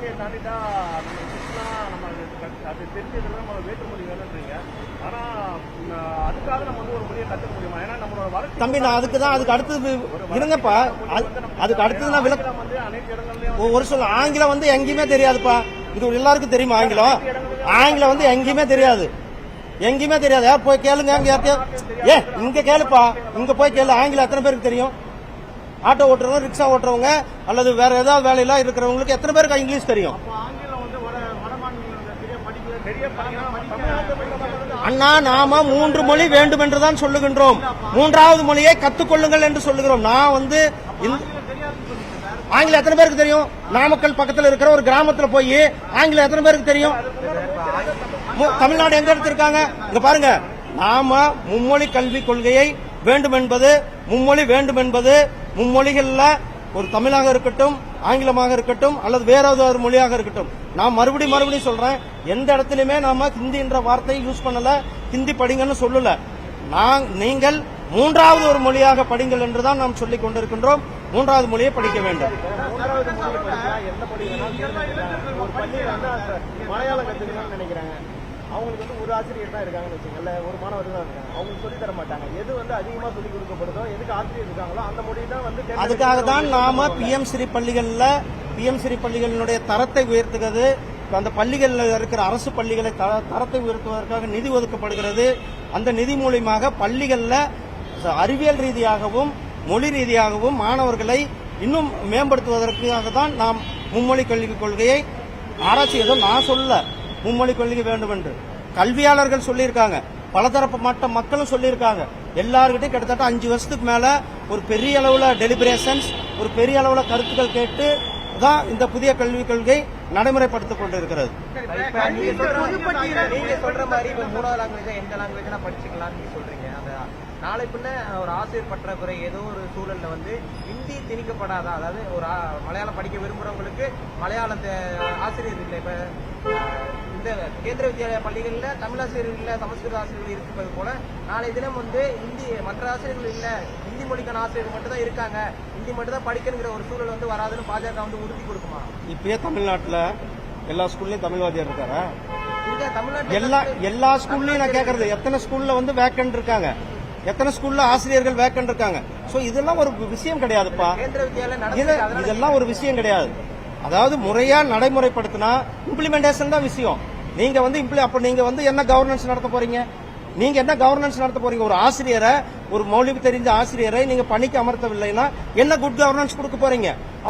இலங்கையை தாண்டிட்டா நம்ம அது தெரிஞ்சதுல நம்ம வேற்றுமொழி வேணுன்றீங்க. ஆனா அதுக்காக நம்ம வந்து ஒரு மொழியை கத்துக்க முடியுமா? ஏன்னா நம்மளோட வளர்ச்சி தம்பி நான் அதுக்கு அடுத்தது இருங்கப்பா. அதுக்கு அடுத்தது நான் விளக்கம் வந்து அனைத்து இடங்கள்லயும் ஒரு சொல்ல ஆங்கிலம் வந்து எங்கேயுமே தெரியாதுப்பா. இது எல்லாருக்கும் தெரியுமா ஆங்கிலம்? ஆங்கிலம் வந்து எங்கேயுமே தெரியாது, எங்கேயுமே தெரியாது. போய் கேளுங்க இங்க கேளுப்பா, இங்க போய் கேளு. ஆங்கிலம் எத்தனை பேருக்கு தெரியும்? ஆட்டோ ஓட்டுறவங்க, ரிக்ஷா ஓட்டுறவங்க அல்லது வேற ஏதாவது வேலையில இருக்கிறவங்களுக்கு எத்தனை பேருக்கு இங்கிலீஷ் தெரியும்? அண்ணா நாம 3 மொழி வேண்டும் என்றுதான் சொல்லுகின்றோம். 3வது மொழியை கத்துக்கொள்ளுங்கள் என்று சொல்லுகிறோம். நான் வந்து ஆங்கிலம் எத்தனை பேருக்கு தெரியும்? நாமக்கல் பக்கத்தில் இருக்கிற ஒரு கிராமத்துல போய் ஆங்கிலம் எத்தனை பேருக்கு தெரியும்? தமிழ்நாடு எங்க எடுத்திருக்காங்க? இங்க பாருங்க, நாம மும்மொழி கல்விக் கொள்கையை வேண்டும் என்பது, மும்மொழி வேண்டும் என்பது, மும்மொழிகள்ல ஒரு தமிழாக இருக்கட்டும், ஆங்கிலமாக இருக்கட்டும் அல்லது வேற ஏதாவது மொழியாக இருக்கட்டும், நான் மறுபடியும் சொல்றேன், எந்த இடத்துலயுமே நாம ஹிந்தி என்ற வார்த்தையை யூஸ் பண்ணல, ஹிந்தி படிங்கன்னு சொல்லல. நீங்கள் 3வது ஒரு மொழியாக படிங்கள் என்றுதான் நாம் சொல்லிக் கொண்டிருக்கின்றோம். 3வது மொழியை படிக்க வேண்டும். மலையாளம் கத்துக்கணும்னு நினைக்கிறாங்க. அவங்களுக்கு வந்து ஒரு ஆசிரியர் தான் இருக்காங்கன்னு வச்சுக்கோங்க, ஒரு மாணவர் தான் இருக்காங்க. அவங்களுக்கு சொல்லி தர மாட்டாங்க. எது வந்து அதிகமா சொல்லிக் கொடுக்கப்படுதோ, எதுக்கு ஆசிரியர் இருக்காங்களோ அந்த மொழி தான் வந்து. அதுக்காக தான் நாம PM ஸ்ரீ பள்ளிகளினுடைய தரத்தை உயர்த்துகிறது. அந்த பள்ளிகளில் இருக்கிற அரசு பள்ளிகளை தரத்தை உயர்த்துவதற்காக நிதி ஒதுக்கப்படுகிறது. அந்த நிதி மூலமாக பள்ளிகளில் அறிவியல் ரீதியாகவும் மொழி ரீதியாகவும் மாணவர்களை இன்னும் மேம்படுத்துவதற்காக தான் நாம் மும்மொழி கல்விக் கொள்கையை ஆராய்ச்சி எதுவும் நான் சொல்ல, மும்மொழி கொள்கை வேண்டும் என்று கல்வியாளர்கள் சொல்லியிருக்காங்க, பலதரப்பட்ட மக்களும் சொல்லியிருக்காங்க. எல்லாருக்கிட்டையும் கிட்டத்தட்ட 5 வருஷத்துக்கு மேல ஒரு பெரிய அளவுல டெலிபரேஷன்ஸ், ஒரு பெரிய அளவுல கருத்துக்கள் கேட்டு தான் இந்த புதிய கல்விக் கொள்கை நடைமுறைப்படுத்திக் கொண்டிருக்கிறது. நீங்க சொல்ற மாதிரி 3வது லாங்குவேஜ் எந்த லாங்குவேஜ் படிச்சுக்கலாம் நீங்க சொல்றீங்க. நாளை பின்ன ஒரு ஆசிரியர் பற்றாக்குறை ஏதோ ஒரு சூழல்ல வந்து ஹிந்தி திணிக்கப்படாதா? அதாவது ஒரு மலையாளம் படிக்க விரும்புறவங்களுக்கு மலையாளத்தை ஆசிரியர் இல்லை. இப்ப இந்த கேந்திர வித்யாலய பள்ளிகள்ல தமிழ் ஆசிரியர்கள் இல்ல, சமஸ்கிருத ஆசிரியர்கள் இருப்பது போல நாளை தினம் வந்து ஹிந்தி மற்ற ஆசிரியர்கள் இல்ல, ஹிந்தி மொழிக்கான ஆசிரியர்கள் மட்டும் தான் இருக்காங்க, ஹிந்தி மட்டும் தான் படிக்கணுங்கிற ஒரு சூழல் வந்து வராதுன்னு பாஜக வந்து உறுதி கொடுக்குமா? இப்பயே தமிழ்நாட்டுல எல்லா ஸ்கூல்லயும் தமிழ்வாதியார் இருக்காரா? தமிழ்நாட்டு எல்லா ஸ்கூல்லயும் நான் கேக்குறது, எத்தனை ஸ்கூல்ல வந்து வேக்கன்ட் இருக்காங்க, எத்தனை ஸ்கூல்ல ஆசிரியர்கள் வேக்கன்ட் இருக்காங்க? சோ இதெல்லாம் ஒரு விஷயம் கிடையாதுப்பா, இதெல்லாம் ஒரு விஷயம் கிடையாது. அதாவது முறையா நடைமுறைப்படுத்தினா இம்ப்ளிமெண்டேஷன் தான் விஷயம். நீங்க வந்து அப்ப நீங்க வந்து என்ன கவர்னன்ஸ் நடத்த போறீங்க? நீங்க என்ன கவர்னன்ஸ் நடத்த போறீங்க? ஒரு ஆசிரியரை, ஒரு மொழி தெரிஞ்ச ஆசிரியரை நீங்க பணிக்கு அமர்த்தவில்லைன்னா என்ன குட் கவர்னன்ஸ் கொடுக்க போறீங்க?